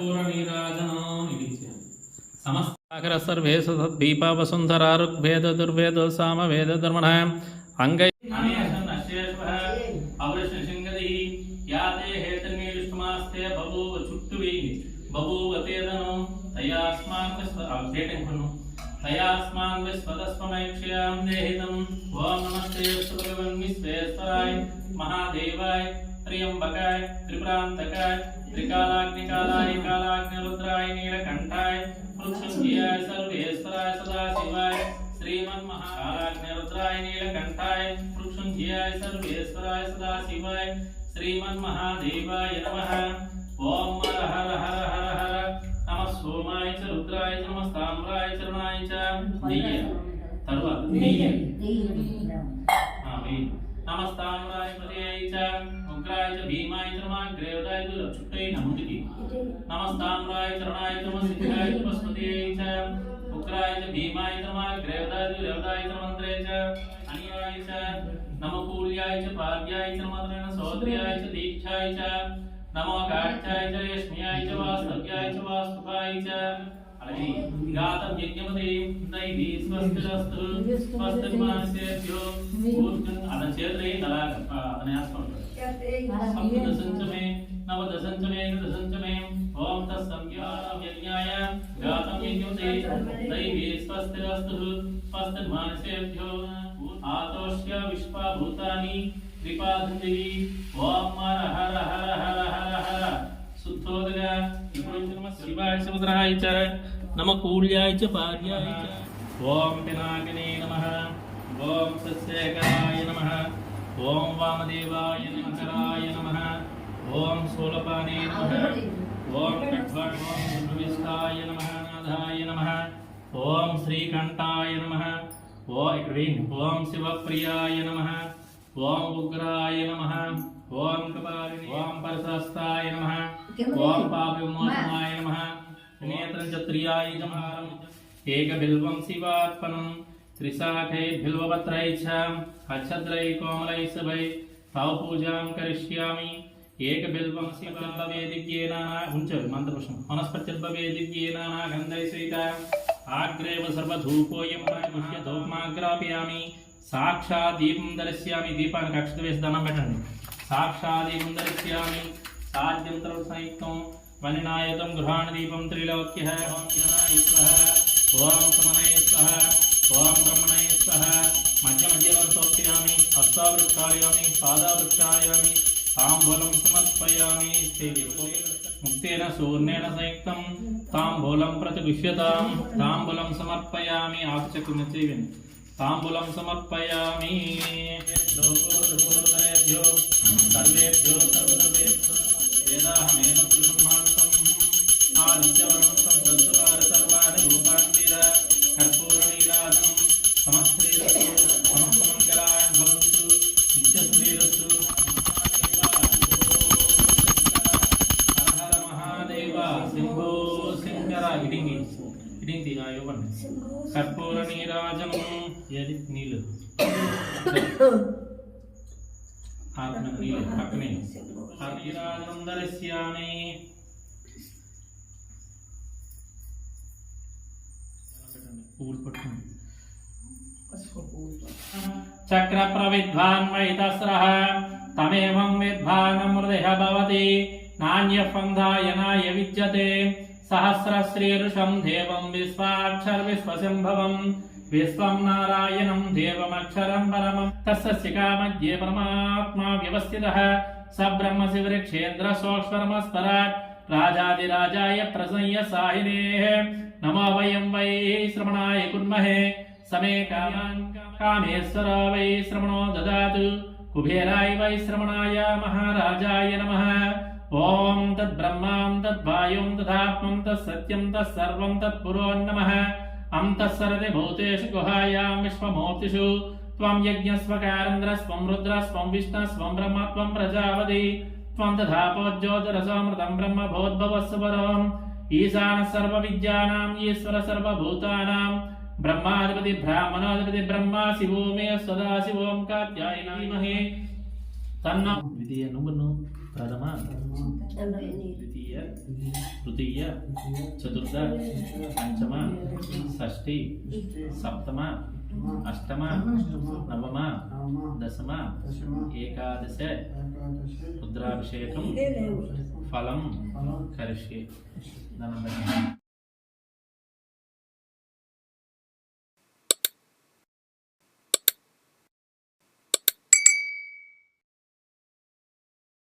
कर्पूर नीराजनम् इति समस्ताकर सर्वेषु सद्दीपावसुन्धरा ऋग्वेद दुर्वेद सामवेद धर्मणः अंगै अनेशन् अशेषः अवृषशिङ्गदिः याते हेतन्मेलिष्टमास्ते बभूव चुट्टुवि बभूव तेदनं तयास्मान् तयास्मान् विस्वतस्वमैक्ष्यां देहितम् ओम नमस्ते भगवन् विश्वेश्वराय महादेवाय त्र्यंबकाय त्रिपुरान्तकाय त्रिकालाग्निकालाय कालाग्निरुद्राय नीलकण्ठाय मृत्युञ्जयाय सर्वेश्वराय सदाशिवाय श्रीमन्महाकालाग्निरुद्राय नीलकण्ठाय मृत्युञ्जयाय सर्वेश्वराय सदाशिवाय श्रीमन्महादेवाय नमः। ओम हर हर हर हर हर नमः सोमाय च रुद्राय च नमः ताम्राय च रुणाय च नीय तरुవాత नीय नमस्ताम्राय पदयाय च उग्राय च भीमाय च नमः ग्रेवदाय च చుట్టై నముడికి नमस्ताम्राय च रुणाय च नमः सिद्धाय च पस्पतियाय च उग्राय च भीमाय च नमः ग्रेवदाय च रेवदाय च मंत्रे च अनियाय च नमो कूल्याय च पाद्याय च नमः सौद्र्याय च दीक्षाय च नमो काक्षाय च यष्म्याय च वास्तव्याय च वास्तुपाय च अलि गातं यज्ञमते दैवी स्वस्तिरस्तु स्वस्तिर्मानसेभ्यो ऊर्जन् अदचेत्रे नलागप्प अदन्यास्मः सप्तदशञ्चमे नवदशञ्चमे एकदशञ्चमे ओम तत्संज्ञानव्यज्ञाय गातं यज्ञमते दैवी स्वस्तिरस्तु स्वस्तिर्मानसेभ्यो आतोष्य विश्वभूतानि कृपाधुदेवी ओम हर हर हर हर हर हर शुद्धोदय शिवाय समुद्राय च नमः कूल्याय च पार्याय च ओम पिनाकिने नमः ओम सस्यकराय नमः ओम वामदेवाय नमः नमः ओम सोलपाने नमः ओम कट्वाय नमः नाथाय नमः ओम श्रीकंठाय नमः ओम शिवप्रियाय नमः ओम उग्राय नमः ओम कपालिने ओम परशस्ताय नमः ओम पापविमोचनाय नमः नेत्रं चत्रियाय नमः एकबिल्वं शिवार्पणं त्रिशाखै बिल्वपत्रै च अक्षद्रै कोमलै सभै तव पूजां करिष्यामि एकबिल्वं शिववेदिज्ञेन मंत्रपुष्पं वनस्पतिर्भवेदिज्ञेन गन्धै सहित आग्रेव सर्वधूपोऽयं पुष्य धूपमाग्रापयामि साक्षात् दीपं दर्शयामि दीपाనికి అక్షత వేసి దండం పెట్టండి साक्षात् दीपं दर्शयामि साध्यं सर्वसंयुक्तं वनिनायतं गृहाण दीपं त्रिलोक्यः ओम किरणाय स्वः ओम समनय स्वः ओम ब्रह्मणय स्वः मध्य मध्य वर्षोक्तयामि हस्तावृक्षालयामि पादावृक्षालयामि ताम्बूलं समर्पयामि मुक्तेन सूर्णेन संयुक्तं ताम्बूलं प्रतिगुह्यतां ताम्बूलं समर्पयामि आचक्रुं चेवेन् ताम्बूलं समर्पयामि सर्वेभ्यो सर्वेभ्यो वेदाहमेव पुरुषमांसम् आदित्यवर्णं संवत्सरार सर्वाणि रूपान्तिर कर्पूरनीराजनं समस्त्रीरस्तु समस्तमङ्गलाय भवन्तु नित्यश्रीरस्तु हर हर महादेव शम्भो शङ्कर इडिंगी आयोवन कर्पूर नीराजनं यदि नील आत्म नील पकने नीराजनं दर्शयामि चक्र प्रविद्वान् महितस्रः तमेवं विद्वान् मृदः भवति नान्यफन्धायनाय विद्यते सहस्रश्रीरुषं देवं विश्वाक्षर विश्वसंभवं विश्वं नारायणं देवमक्षरं परमं तस्य शिखामध्ये परमात्मा व्यवस्थितः स ब्रह्मशिवृक्षेन्द्र सोऽक्षरमस्परात् राजाधिराजाय प्रसंय साहिनेः नमो वयं वै श्रवणाय कुर्महे समे कामेश्वर वै श्रवणो ददातु कुबेराय वै श्रवणाय महाराजाय नमः ओम तद्ब्रह्मां तद्वायुं तदात्मं तत्सत्यं तत्सर्वं तत्पुरो नमः अन्तःसरति भूतेषु गुहायां विश्वमूर्तिषु त्वं यज्ञस्वकारन्द्रस्वं रुद्रस्वं विष्णुस्वं ब्रह्म त्वं प्रजापति त्वं तथापोज्योतिरसमृतं ब्रह्म भोद्भवस्वरम् ईशानः सर्वविद्यानां ईश्वर सर्वभूतानां ब्रह्माधिपति ब्राह्मणाधिपति ब्रह्मा शिवो मे सदाशिवों कात्यायनाय తన్న ద్వితీయ నువ్వును ప్రథమ ద్వితీయ తృతీయ చతుర్థ పంచమ షష్ఠి సప్తమ అష్టమ నవమ దశమ ఏకాదశ రుద్రాభిషేకం ఫలం కరిష్యే.